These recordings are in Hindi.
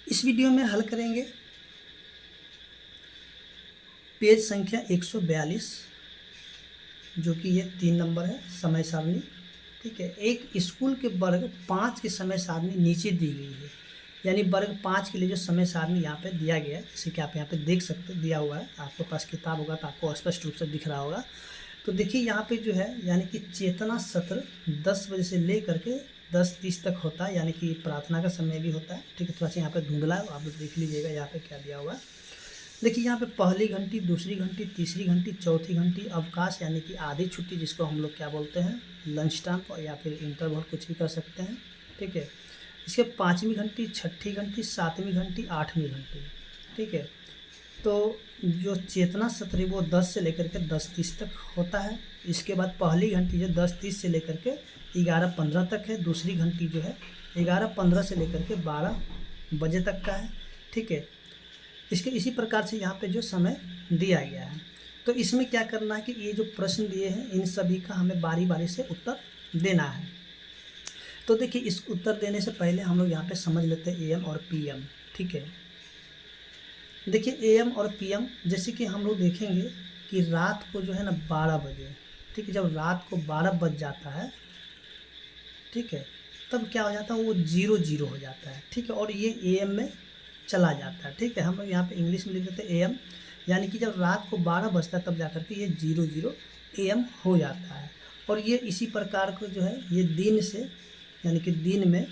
इस वीडियो में हल करेंगे पेज संख्या 142, जो कि ये 3 नंबर है समय सारणी। ठीक है, एक स्कूल के वर्ग 5 की समय सारणी नीचे दी गई है, यानी वर्ग 5 के लिए जो समय सारणी यहाँ पे दिया गया है, जैसे कि आप यहाँ पे देख सकते दिया हुआ है, आपके पास किताब होगा तो आपको स्पष्ट रूप से दिख रहा होगा। तो देखिए यहाँ पे जो है, यानी कि चेतना सत्र 10 बजे से ले करके 10:30 तक होता है, यानी कि प्रार्थना का समय भी होता है। ठीक है, थोड़ा सा यहाँ पे धुंधला है, आप देख लीजिएगा यहाँ पे क्या दिया हुआ है। देखिए यहाँ पे पहली घंटी, दूसरी घंटी, तीसरी घंटी, चौथी घंटी, अवकाश यानी कि आधी छुट्टी, जिसको हम लोग क्या बोलते हैं, लंच टाइम या फिर इंटरवल, कुछ भी कर सकते हैं। ठीक है, इसके 5वीं घंटी, 6ठी घंटी, 7वीं घंटी, 8वीं घंटी। ठीक है, तो जो चेतना सत्र है वो 10 से लेकर के 10:30 तक होता है। इसके बाद पहली घंटी जो 10:30 से लेकर के 11:15 तक है। दूसरी घंटी जो है 11:15 से लेकर के 12 बजे तक का है। ठीक है, इसके इसी प्रकार से यहाँ पे जो समय दिया गया है, तो इसमें क्या करना है कि ये जो प्रश्न दिए हैं इन सभी का हमें बारी बारी से उत्तर देना है। तो देखिए, इस उत्तर देने से पहले हम लोग यहाँ पे समझ लेते हैं एएम और पीएम। ठीक है, देखिए एएम और पीएम, जैसे कि हम लोग देखेंगे कि रात को जो है ना 12 बजे, ठीक है, जब रात को 12 बज जाता है, ठीक है, तब क्या हो जाता है, वो 00 हो जाता है। ठीक है, और ये एएम में चला जाता है। ठीक है, हम लोग यहाँ पे इंग्लिश में लिख देते हैं एएम, यानी कि जब रात को 12 बजता है तब जाकर के ये 00 एएम हो जाता है। और ये इसी प्रकार को जो है ये दिन से, यानी कि दिन में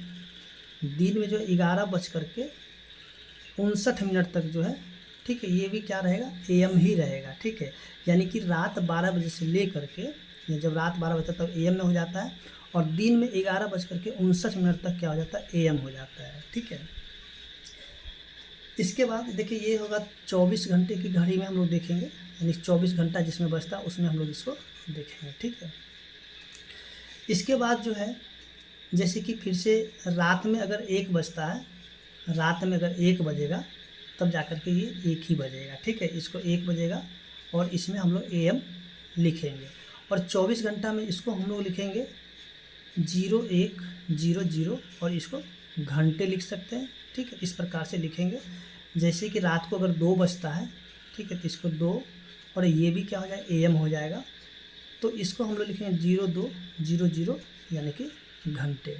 जो 11:59 तक जो है, ठीक है, ये भी क्या रहेगा, एएम ही रहेगा। ठीक है, यानी कि रात 12 बजे से ले करके, जब रात 12 बजे तब एएम में हो जाता है, और दिन में 11:59 तक क्या हो जाता है, एएम हो जाता है। ठीक है, इसके बाद देखिए ये होगा 24 घंटे की घड़ी में हम लोग देखेंगे, यानी 24 घंटा जिसमें बचता है उसमें हम लोग इसको देखेंगे। ठीक है, इसके बाद जो है, जैसे कि फिर से रात में अगर 1 बजता है, रात में अगर 1 बजेगा तब जाकर के ये 1 ही बजेगा। ठीक है, इसको 1 बजेगा और इसमें हम लोग एएम लिखेंगे, और 24 घंटा में इसको हम लोग लिखेंगे 0100, और इसको घंटे लिख सकते हैं। ठीक है, इस प्रकार से लिखेंगे। जैसे कि रात को अगर 2 बजता है, ठीक है, तो इसको 2, और ये भी क्या हो जाएगा, एएम हो जाएगा, तो इसको हम लोग लिखेंगे 0200, यानी कि घंटे।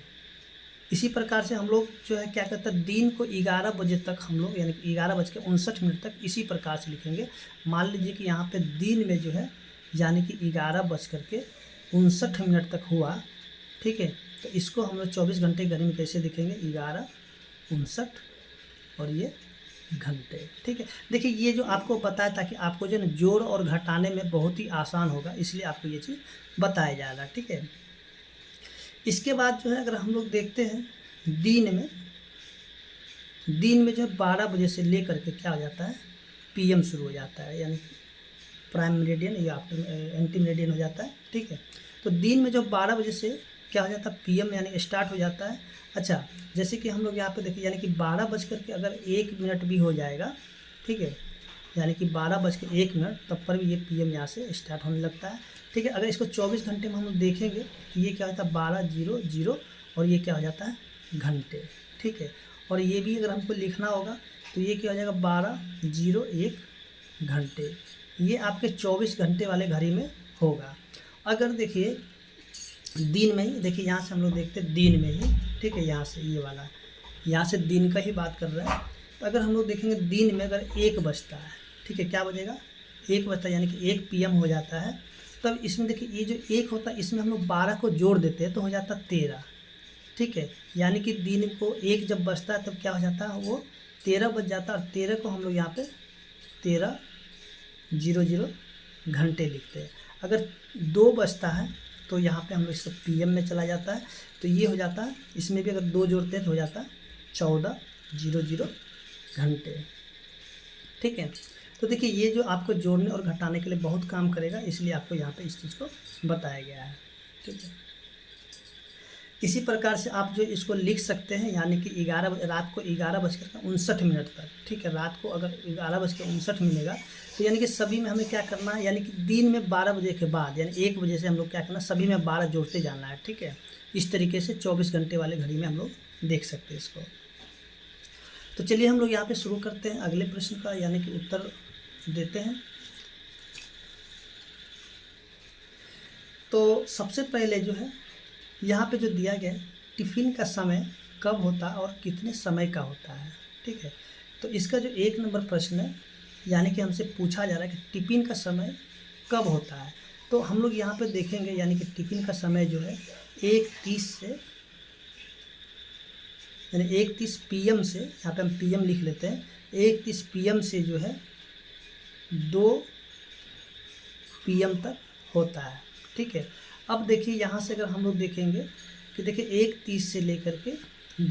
इसी प्रकार से हम लोग जो है क्या करते हैं, दिन को 11 बजे तक हम लोग, यानी कि 11:59 तक इसी प्रकार से लिखेंगे। मान लीजिए कि यहाँ पे दिन में जो है, यानी कि 11:59 तक हुआ। ठीक है, तो इसको हम लोग 24 घंटे घड़ी में कैसे लिखेंगे, 11:59 और ये घंटे। ठीक है, देखिए ये जो आपको बताया ताकि आपको जो है ना जोड़ और घटाने में बहुत ही आसान होगा, इसलिए आपको ये चीज़ बताया जा रहा है। ठीक है, इसके बाद जो है अगर हम लोग देखते हैं दिन में जो है 12 बजे से ले करके क्या हो जाता है, पीएम शुरू हो जाता है, यानी प्राइम मेरिडियन या आफ्टर एंटी मेरिडियन हो जाता है। ठीक है, तो दिन में जो 12 बजे से क्या हो जाता है, पीएम यानी स्टार्ट हो जाता है। अच्छा, जैसे कि हम लोग यहाँ पे देखिए, यानी कि 12 बज करके अगर 1 मिनट भी हो जाएगा, ठीक है, यानी कि 12:01 तब पर भी ये पीएम यहाँ से स्टार्ट होने लगता है। ठीक है, अगर इसको 24 घंटे में हम लोग देखेंगे तो ये क्या होता है, 12:00, और ये क्या हो जाता है, घंटे। ठीक है, और ये भी अगर हमको लिखना होगा तो ये क्या हो जाएगा, 12:01 घंटे। ये आपके 24 घंटे वाले घड़ी में होगा। अगर देखिए दिन में ही, देखिए यहाँ से हम लोग देखते हैं दिन में ही, ठीक है, यहाँ से ये वाला, यहाँ से दिन का ही बात कर रहे हैं। तो अगर हम लोग देखेंगे दिन में अगर 1 बजता है, ठीक है, क्या बजेगा, 1 बजता है, यानी कि 1 पीएम हो जाता है। तब इसमें देखिए ये जो 1 होता है, इसमें हम लोग 12 को जोड़ देते हैं तो हो जाता है 13। ठीक है, यानी कि दिन को 1 जब बजता है तब क्या हो जाता है, वो 13 बज जाता है, और 13 को हम लोग यहाँ पे 13:00 घंटे लिखते हैं। अगर 2 बजता है तो यहाँ पे हम लोग इसको पीएम में चला जाता है, तो ये हो जाता है, इसमें भी अगर 2 जोड़ते हैं तो हो जाता है 14:00 घंटे। ठीक है, तो देखिए ये जो आपको जोड़ने और घटाने के लिए बहुत काम करेगा, इसलिए आपको यहाँ पे इस चीज़ को बताया गया है। ठीक है, इसी प्रकार से आप जो इसको लिख सकते हैं, यानी कि रात को 11:59 तक। ठीक है, रात को अगर 11:59 मिलेगा तो यानी कि सभी में हमें क्या करना है, यानी कि दिन में 12 बजे के बाद, यानी 1 बजे से हम लोग क्या करना है, सभी में 12 जोड़ते जाना है। ठीक है, इस तरीके से 24 घंटे वाले घड़ी में हम लोग देख सकते हैं इसको। तो चलिए हम लोग यहाँ पे शुरू करते हैं अगले प्रश्न का, यानी कि उत्तर देते हैं। तो सबसे पहले जो है यहाँ पे जो दिया गया है, टिफ़िन का समय कब होता है और कितने समय का होता है, ठीक है। तो इसका जो 1 नंबर प्रश्न है, यानी कि हमसे पूछा जा रहा है कि टिफ़िन का समय कब होता है। तो हम लोग यहाँ पे देखेंगे, यानी कि टिफ़िन का समय जो है 1:30 से, यानी 1:30 PM से, यहाँ पे हम PM लिख लेते हैं, 1:30 PM से जो है 2 PM तक होता है, ठीक है। अब देखिए यहाँ से अगर हम लोग देखेंगे कि देखिए 1:30 से लेकर के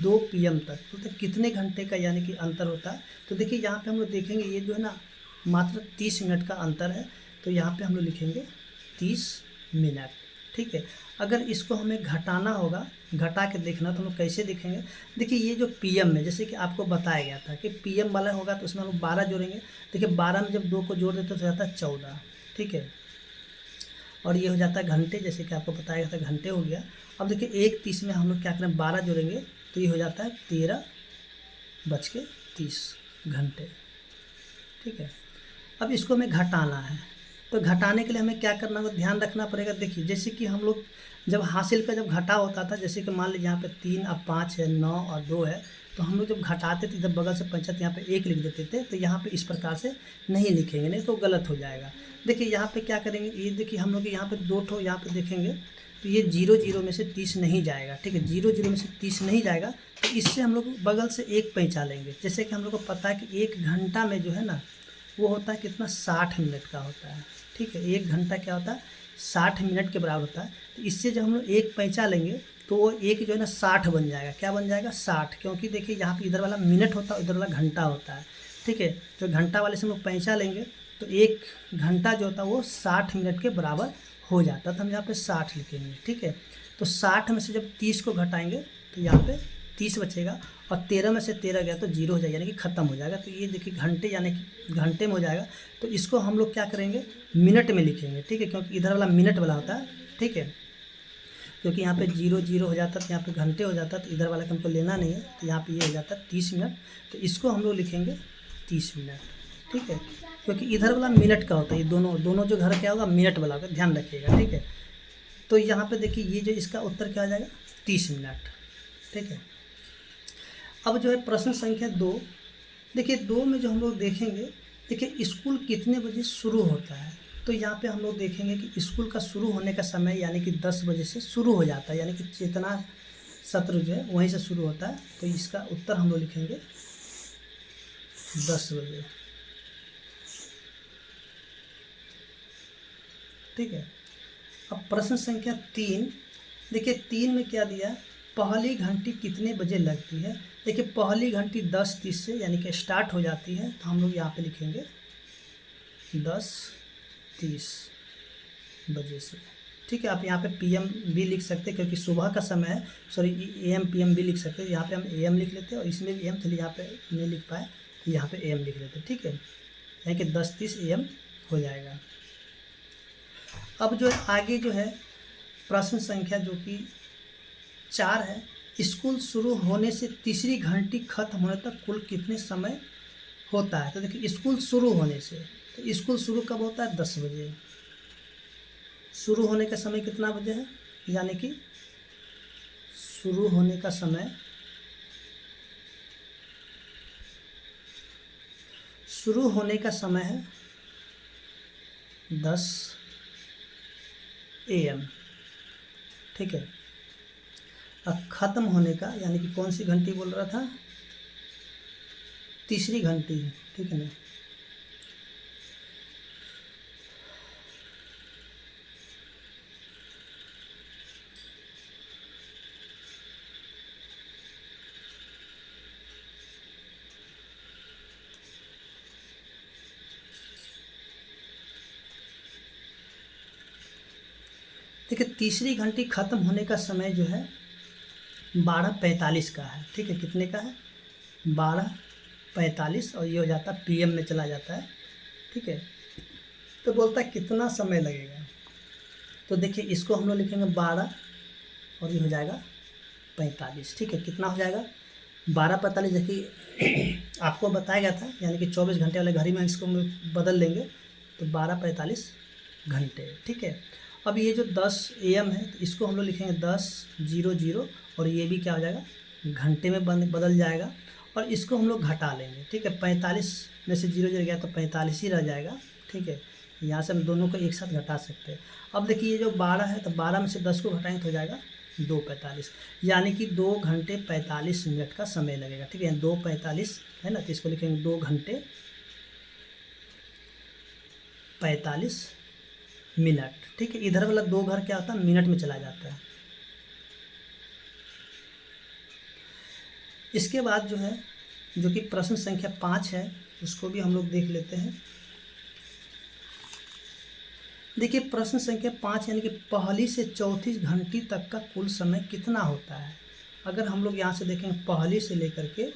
2 PM तक तो कितने घंटे का यानी कि अंतर होता है। तो देखिए यहाँ पे हम लोग देखेंगे ये जो है ना मात्र 30 मिनट का अंतर है, तो यहाँ पे हम लोग लिखेंगे 30 मिनट, ठीक है। अगर इसको हमें घटाना होगा, घटा के देखना, तो हम लोग कैसे देखेंगे। देखिए ये जो PM है, जैसे कि आपको बताया गया था कि PM वाला होगा तो उसमें हम लोग 12 जोड़ेंगे। देखिए 12 में जब 2 को जोड़ देते तो जाता है 14, ठीक है। और ये हो जाता है घंटे, जैसे कि आपको बताया गया था घंटे हो गया। अब देखिए 1:30 में हम लोग क्या करें, 12 जोड़ेंगे तो ये हो जाता है 13:30 घंटे, ठीक है। अब इसको हमें घटाना है, तो घटाने के लिए हमें क्या करना होगा, ध्यान रखना पड़ेगा। देखिए जैसे कि हम लोग जब हासिल का जब घटा होता था, जैसे कि मान लीजिए यहाँ पे 3 और 5 है, 9 और 2 है, तो हम लोग जब घटाते थे इधर बगल से पंचायत यहाँ पे 1 लिख देते थे। तो यहाँ पे इस प्रकार से नहीं लिखेंगे, नहीं तो गलत हो जाएगा। देखिए यहाँ पे क्या करेंगे, ये देखिए हम लोग यहाँ पे 2 ठो यहाँ पे देखेंगे, तो ये 0 में से 30 नहीं जाएगा, ठीक है। 0 में से 30 नहीं जाएगा, तो इससे हम लोग बगल से 1 पैंचा लेंगे। जैसे कि हम लोग को पता है कि 1 घंटा में जो है ना वो होता है कितना, 60 मिनट का होता है, ठीक है। 1 घंटा क्या होता है, 60 मिनट के बराबर होता है। तो इससे जब हम लोग 1 पैंचा लेंगे तो वो 1 जो है ना 60 बन जाएगा। क्या बन जाएगा, 60, क्योंकि देखिए यहाँ पे इधर वाला मिनट होता है, इधर वाला घंटा होता है, ठीक है। तो घंटा वाले से हम लोग पैंचा लेंगे तो 1 घंटा जो होता है वो 60 मिनट के बराबर हो जाता है। तो हम यहाँ पे 60 लिखेंगे, ठीक है। तो 60 में से जब 30 को घटाएंगे तो यहाँ पे 30 बचेगा, और 13 में से 13 गया तो 0 हो जाएगा, यानी कि ख़त्म हो जाएगा। तो ये देखिए घंटे, यानी कि घंटे में हो जाएगा। तो इसको हम लोग क्या करेंगे, मिनट में लिखेंगे, ठीक है, क्योंकि इधर वाला मिनट वाला होता है, ठीक है। क्योंकि यहाँ पे 0 हो जाता है तो यहाँ पे घंटे हो जाता है, तो इधर वाला का हमको लेना नहीं है, तो यहाँ पे ये हो जाता है 30 मिनट। तो इसको हम लोग लिखेंगे 30 मिनट, ठीक है, क्योंकि इधर वाला मिनट का होता है। ये दोनों जो घर क्या होगा, मिनट वाला होगा, ध्यान रखिएगा, ठीक है। तो यहाँ पे देखिए ये जो इसका उत्तर क्या आ जाएगा, 30 मिनट, ठीक है। अब जो है प्रश्न संख्या 2, देखिए 2 में जो हम लोग देखेंगे, देखिए स्कूल कितने बजे शुरू होता है। तो यहाँ पे हम लोग देखेंगे कि स्कूल का शुरू होने का समय यानी कि 10 बजे से शुरू हो जाता है, यानी कि चेतना सत्र जो है वहीं से शुरू होता है। तो इसका उत्तर हम लोग लिखेंगे 10 बजे, ठीक है। अब प्रश्न संख्या 3, देखिए 3 में क्या दिया, पहली घंटी कितने बजे लगती है। देखिए पहली घंटी 10:30 से यानी कि स्टार्ट हो जाती है, तो हम लोग यहाँ पे लिखेंगे 10:30 बजे से, ठीक है। आप यहाँ पे PM भी लिख सकते हैं, क्योंकि सुबह का समय है, सॉरी AM PM भी लिख सकते हैं। यहाँ पे हम AM लिख लेते हैं, और इसमें भी AM, चलिए यहाँ पे नहीं लिख पाए तो यहाँ पे AM लिख लेते हैं, ठीक है, यानी कि 10:30 AM हो जाएगा। अब जो आगे जो है प्रश्न संख्या जो कि 4 है, स्कूल शुरू होने से तीसरी घंटी खत्म होने तक कुल कितने समय होता है। तो देखिए स्कूल शुरू होने से, तो स्कूल शुरू कब होता है, 10 बजे। शुरू होने का समय कितना बजे है, यानी कि शुरू होने का समय, शुरू होने का समय है 10 AM, ठीक है। अब ख़त्म होने का, यानी कि कौन सी घंटी बोल रहा था, तीसरी घंटी, ठीक है ना। देखिए तीसरी घंटी ख़त्म होने का समय जो है 12:45 का है, ठीक है। कितने का है, 12:45, और ये हो जाता है PM में चला जाता है, ठीक है। तो बोलता है कितना समय लगेगा। तो देखिए इसको हम लोग लिखेंगे 12 और ये हो जाएगा 45, ठीक है। कितना हो जाएगा, 12:45, देखिए आपको बताया गया था, यानी कि 24 घंटे वाले घड़ी में इसको हम बदल लेंगे तो 12:45 घंटे, ठीक है। अब ये जो 10 AM है तो इसको हम लोग लिखेंगे 10:00 और ये भी क्या हो जाएगा, घंटे में बदल जाएगा, और इसको हम लोग घटा लेंगे, ठीक है। 45 में से 0 गया तो 45 ही रह जाएगा, ठीक है। यहाँ से हम दोनों को एक साथ घटा सकते हैं। अब देखिए ये जो 12 है तो 12 में से 10 को घटाएंगे तो हो जाएगा 2:45, यानी कि 2 घंटे 45 मिनट का समय लगेगा, ठीक है। 2:45 है ना, तो इसको लिखेंगे 2 घंटे 45 मिनट, ठीक है। इधर वाला 2 घर क्या होता है, मिनट में चला जाता है। इसके बाद जो है, जो कि प्रश्न संख्या 5 है, उसको भी हम लोग देख लेते हैं। देखिए प्रश्न संख्या 5 यानी कि पहली से चौथी घंटी तक का कुल समय कितना होता है। अगर हम लोग यहाँ से देखें पहली से लेकर के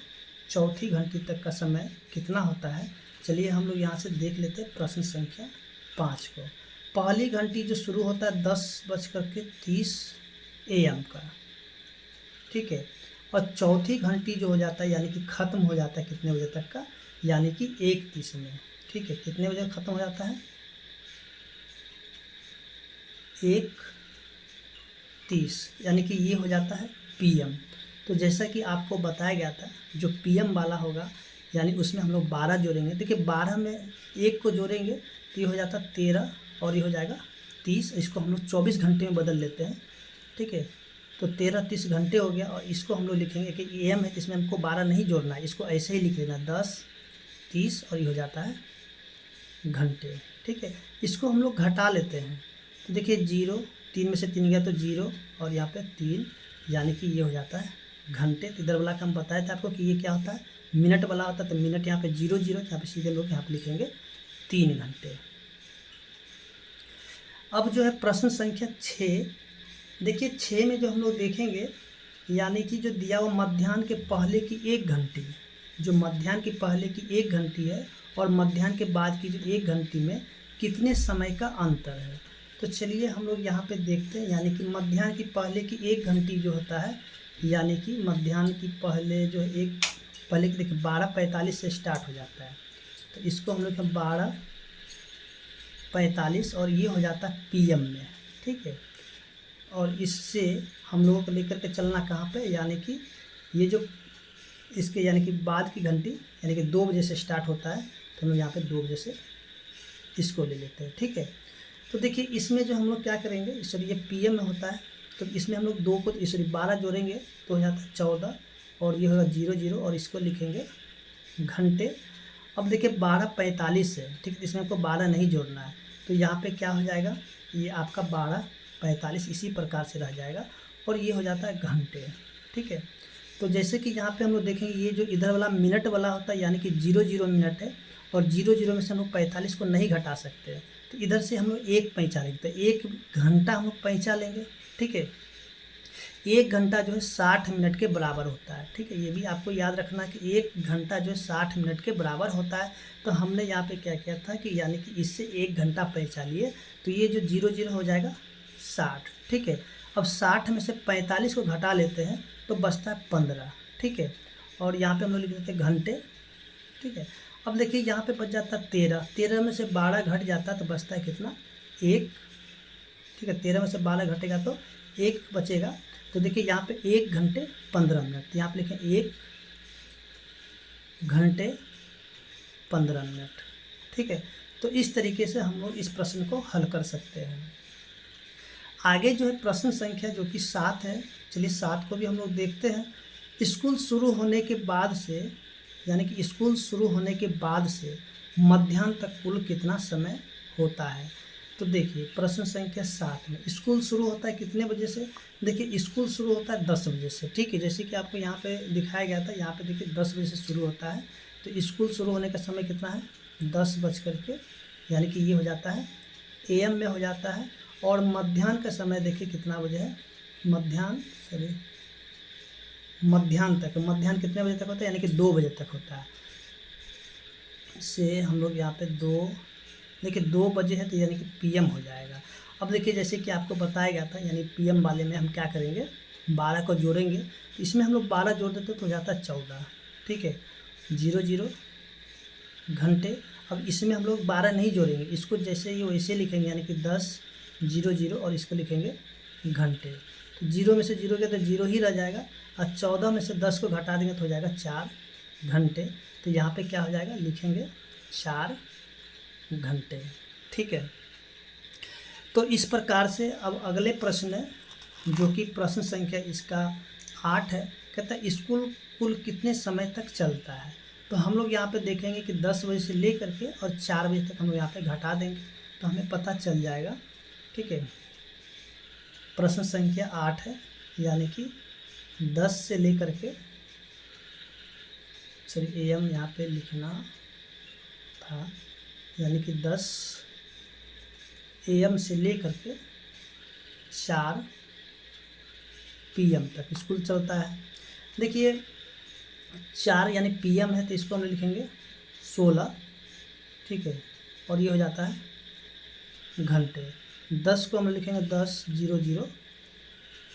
चौथी घंटी तक का समय कितना होता है, चलिए हम लोग यहाँ से देख लेते हैं प्रश्न संख्या 5 को। पहली घंटी जो शुरू होता है 10:30 AM का, ठीक है। और चौथी घंटी जो हो जाता है यानी कि ख़त्म हो जाता है कितने बजे तक का, यानी कि 1:30 में, ठीक है। कितने बजे ख़त्म हो जाता है, 1:30, यानी कि ये हो जाता है PM। तो जैसा कि आपको बताया गया था, जो PM वाला होगा यानी उसमें हम लोग 12 जोड़ेंगे। देखिए 12 में 1 को जोड़ेंगे तो ये हो जाता है 13 और ये हो जाएगा 30। इसको हम लोग 24 घंटे में बदल लेते हैं, ठीक है। तो 13-30 घंटे हो गया, और इसको हम लोग लिखेंगे कि AM है तो इसमें हमको 12 नहीं जोड़ना है, इसको ऐसे ही लिख लेना 10-30 और ये हो जाता है घंटे, ठीक है। इसको हम लोग घटा लेते हैं, तो देखिए 0, 3 में से 3 गया तो 0 और यहाँ पे 3, यानी कि ये हो जाता है घंटे। तो इधर वाला का हम बताए थे आपको कि ये क्या होता है, मिनट वाला होता है। तो मिनट यहाँ पे 0 यहाँ पे सीधे लोग यहाँ पे लिखेंगे 3 घंटे। अब जो है प्रश्न संख्या 6, देखिए 6 में जो हम लोग देखेंगे, यानी कि जो दिया हुआ मध्याह्न के पहले की 1 घंटी, जो मध्याह्न के पहले की 1 घंटी है और मध्याह्न के बाद की जो 1 घंटी में कितने समय का अंतर है। तो चलिए हम लोग यहाँ पे देखते हैं, यानी कि मध्याह्न की पहले की 1 घंटी जो होता है, यानी कि मध्याह्न की पहले जो पहले की देखिए 12:45 से स्टार्ट हो जाता है, तो इसको हम लोग 12:45 और ये हो जाता है PM में, ठीक है। और इससे हम लोगों को लेकर के चलना कहाँ पे, यानी कि ये जो इसके यानी कि बाद की घंटी यानी कि 2 बजे से स्टार्ट होता है, तो हम लोग यहाँ पे 2 बजे से इसको ले लेते हैं, ठीक है। तो देखिए इसमें जो हम लोग क्या करेंगे, सॉरी ये PM में होता है, तो इसमें हम लोग 2 को सॉरी 12 जोड़ेंगे तो हो जाता है 14 और ये होगा 00 और इसको लिखेंगे घंटे। अब देखिए 12:45 है, ठीक है, इसमें आपको 12 नहीं जोड़ना है, तो यहाँ पे क्या हो जाएगा, ये आपका 12:45 इसी प्रकार से रह जाएगा और ये हो जाता है घंटे, ठीक है। तो जैसे कि यहाँ पे हम लोग देखेंगे ये जो इधर वाला मिनट वाला होता है, यानी कि 00 मिनट है, और 00 में से हम लोग 45 को नहीं घटा सकते, तो इधर से हम लोग 1 पैंचा लेंगे, तो 1 घंटा हम लोग पैंचा लेंगे, ठीक है। 1 घंटा जो है 60 मिनट के बराबर होता है, ठीक है। ये भी आपको याद रखना कि 1 घंटा जो है 60 मिनट के बराबर होता है। तो हमने यहाँ पे क्या किया था कि यानी कि इससे 1 घंटा पैंचा लिए, तो ये जो 00 हो जाएगा 60, ठीक है। अब 60 में से 45 को घटा लेते हैं तो बचता है 15, ठीक है। और यहाँ पे हम लोग लिख देते हैं घंटे, ठीक है। अब देखिए यहाँ पे बच जाता है 13 में से 12 घट जाता है तो बचता है कितना, 1, ठीक है। 13 में से 12 घटेगा तो 1 बचेगा। तो देखिए यहाँ पे 1 घंटे 15 मिनट, तो यहाँ पे लिखें 1 घंटे 15 मिनट, ठीक है। तो इस तरीके से हम लोग इस प्रश्न को हल कर सकते हैं। आगे जो है प्रश्न संख्या जो कि 7 है, चलिए 7 को भी हम लोग देखते हैं। स्कूल शुरू होने के बाद से, यानी कि स्कूल शुरू होने के बाद से मध्याह्न तक कुल कितना समय होता है। तो देखिए प्रश्न संख्या 7 में स्कूल शुरू होता है कितने बजे से, देखिए स्कूल शुरू होता है 10 बजे से, ठीक है। जैसे कि आपको यहाँ पे दिखाया गया था, यहाँ पे देखिए 10 बजे से शुरू होता है, तो स्कूल शुरू होने का समय कितना है, 10:00, यानी कि ये हो जाता है AM में हो जाता है। और मध्याह्न का समय देखिए कितना बजे है, मध्याह्न तक, मध्याह्न कितने बजे तक होता है, यानी कि 2 बजे तक होता है। से हम लोग यहाँ पे 2 देखिए 2 बजे है तो यानी कि PM हो जाएगा। अब देखिए जैसे कि आपको बताया गया था, यानी PM वाले में हम क्या करेंगे, 12 को जोड़ेंगे, तो इसमें हम लोग 12 जोड़ देते तो हो जाता है 14, ठीक है। 00 घंटे। अब इसमें हम लोग 12 नहीं जोड़ेंगे, इसको जैसे ही वैसे लिखेंगे, यानी कि 10 00 और इसको लिखेंगे घंटे। तो 0 में से 0 गया तो 0 ही रह जाएगा, और 14 में से 10 को घटा देंगे तो हो जाएगा 4 घंटे। तो यहाँ पे क्या हो जाएगा, लिखेंगे 4 घंटे। ठीक है, तो इस प्रकार से अब अगले प्रश्न है, जो कि प्रश्न संख्या इसका 8 है। कहता है स्कूल कुल कितने समय तक चलता है। तो हम लोग यहाँ पे देखेंगे कि 10 बजे से ले करके और 4 बजे तक हम लोग यहाँ पे घटा देंगे तो हमें पता चल जाएगा। ठीक है, प्रश्न संख्या 8 है, यानी कि 10 से ले करके, सॉरी AM यहाँ पे लिखना था, यानी कि 10 AM से ले करके 4 PM तक स्कूल चलता है। देखिए 4 यानी PM है तो इसको हम लिखेंगे 16। ठीक है, और ये हो जाता है घंटे। 10 को हम लिखेंगे 10 00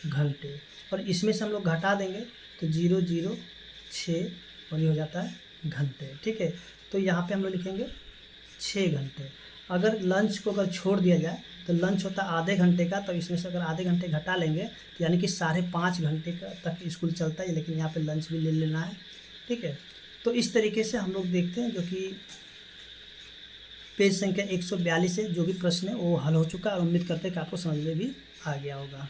घंटे, और इसमें से हम लोग घटा देंगे तो 006 और ये हो जाता है घंटे। ठीक है, तो यहाँ पे हम लोग लिखेंगे 6 घंटे। अगर लंच को अगर छोड़ दिया जाए तो लंच होता है आधे घंटे का, तो इसमें से अगर आधे घंटे घटा लेंगे तो यानी कि 5.5 घंटे का तक स्कूल चलता है, लेकिन यहाँ पे लंच भी ले लेना है। ठीक है, तो इस तरीके से हम लोग देखते हैं, जो कि पेज संख्या 142 है, जो भी प्रश्न है वो हल हो चुका है, और उम्मीद करते हैं कि आपको समझ में भी आ गया होगा।